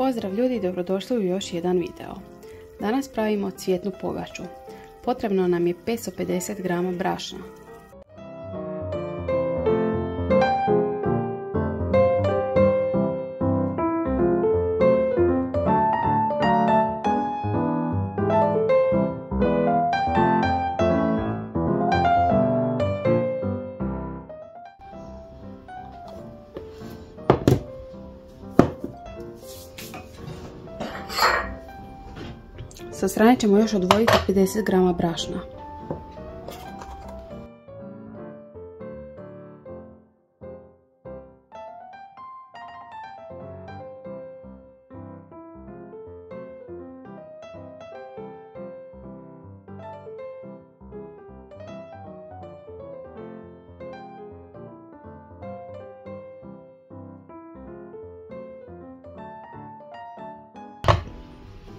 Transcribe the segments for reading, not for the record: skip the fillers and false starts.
Pozdrav ljudi, dobrodošli u još jedan video. Danas pravimo cvjetnu pogaču. Potrebno nam je 550 g brašna. Sa strane ćemo još odvojiti 50 g brašna.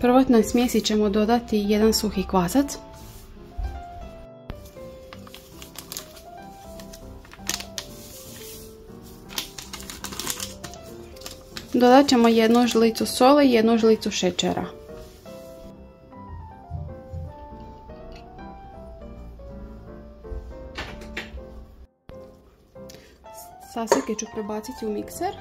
Prvotnoj smjesi ćemo dodati jedan suhi kvasac, dodat ćemo jednu žlicu soli i jednu žlicu šećera. Sastojke ću prebaciti u mikser.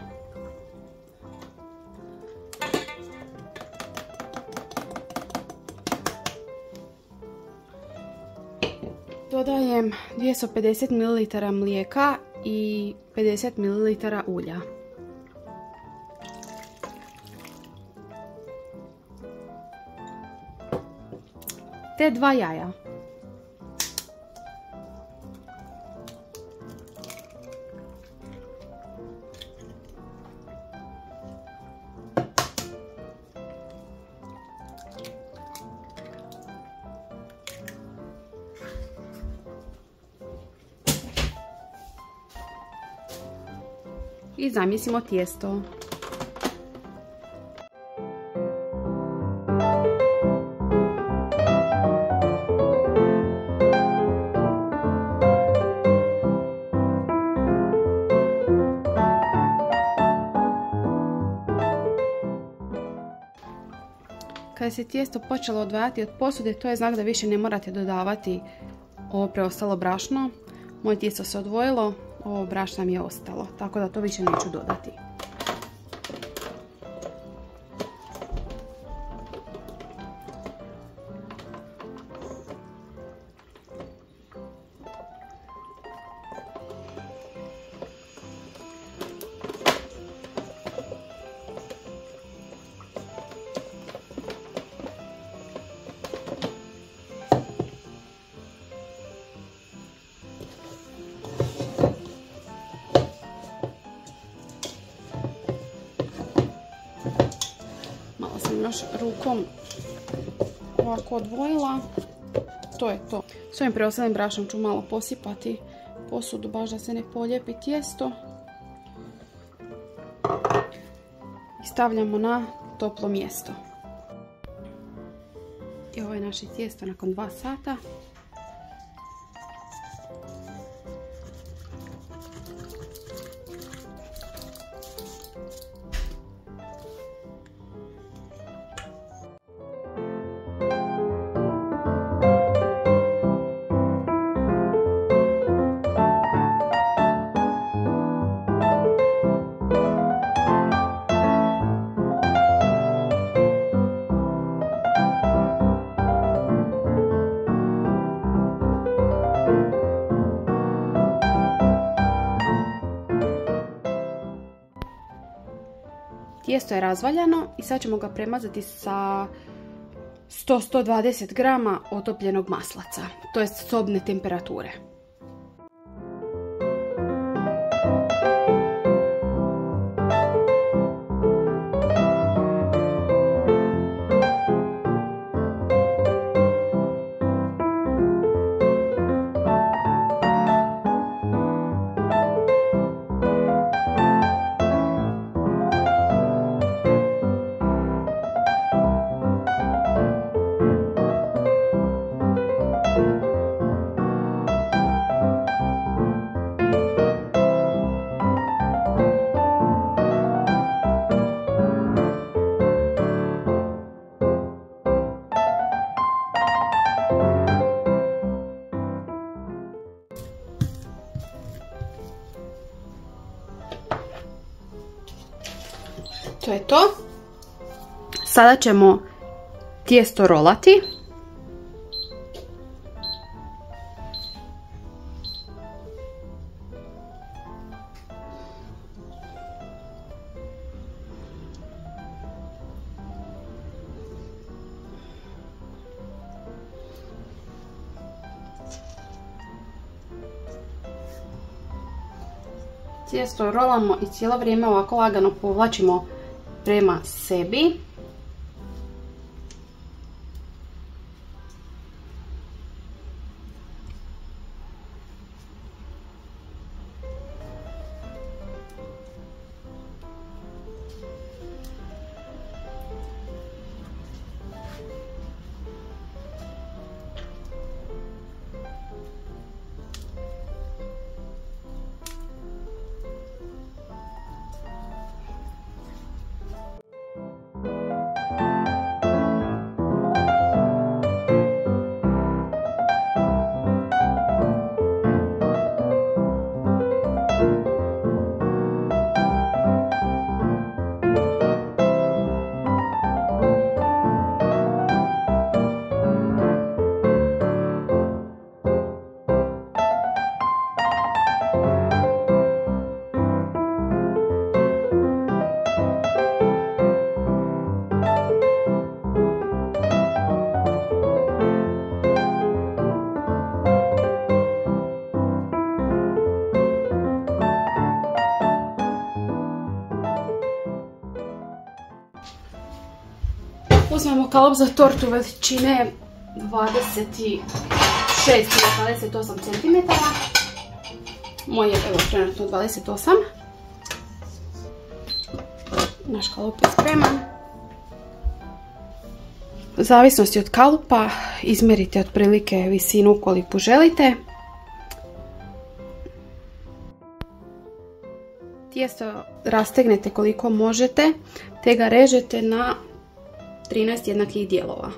Dodajem 250 ml mlijeka i 50 ml ulja. Te 2 jaja. I zamjesimo tijesto. Kada se tijesto počelo odvajati od posude, to je znak da više ne morate dodavati ovo preostalo brašno. Moje tijesto se odvojilo, ovo brašna mi je ostalo, tako da to više neću dodati. Još rukom ovako odvojila. To je to. S ovim preostalim brašnom ću malo posipati posudu baš da se ne polijepi tijesto. I stavljamo na toplo mjesto. I ovo je naše tijesto nakon 2 sata. Tijesto je razvaljano i sad ćemo ga premazati sa 100-120 g otopljenog maslaca, to jest sobne temperature. To je to. Sada ćemo tijesto rolati. Tijesto rolamo i cijelo vrijeme ovako lagano povlačimo prema sebi. Uzmemo kalup za tortu veličine 26 ili 28 cm. Moj je evo trenutno 28. Naš kalup je spreman. U zavisnosti od kalupa izmjerite otprilike visinu koliko želite. Tijesto rastegnete koliko možete te ga režete na 13 jednakih dijelova.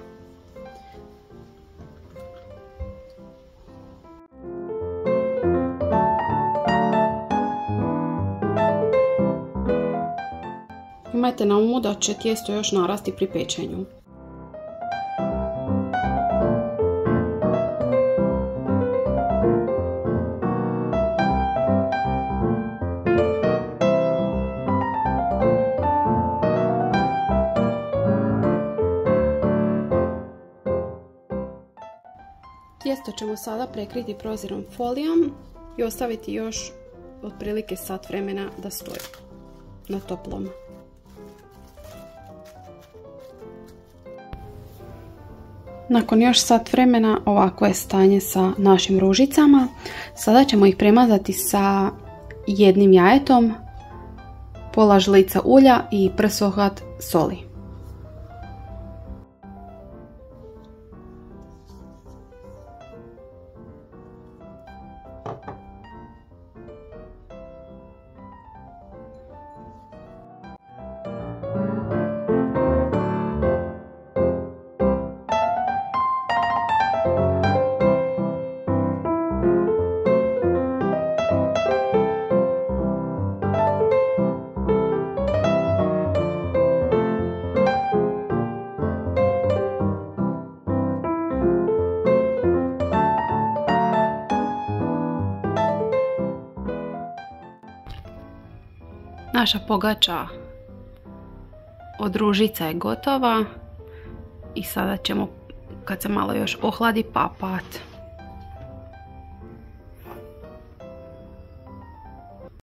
Imajte na umu da će tijesto još narasti pri pečenju. Tijesto ćemo sada prekriti prozirnom folijom i ostaviti još otprilike sat vremena da stoji na toplom. Nakon još sat vremena ovako je stanje sa našim ružicama. Sada ćemo ih premazati sa jednim jajetom, pola žlica ulja i prsohvat soli. Naša pogača od ružica je gotova i sada ćemo, kad se malo još ohladi, papat.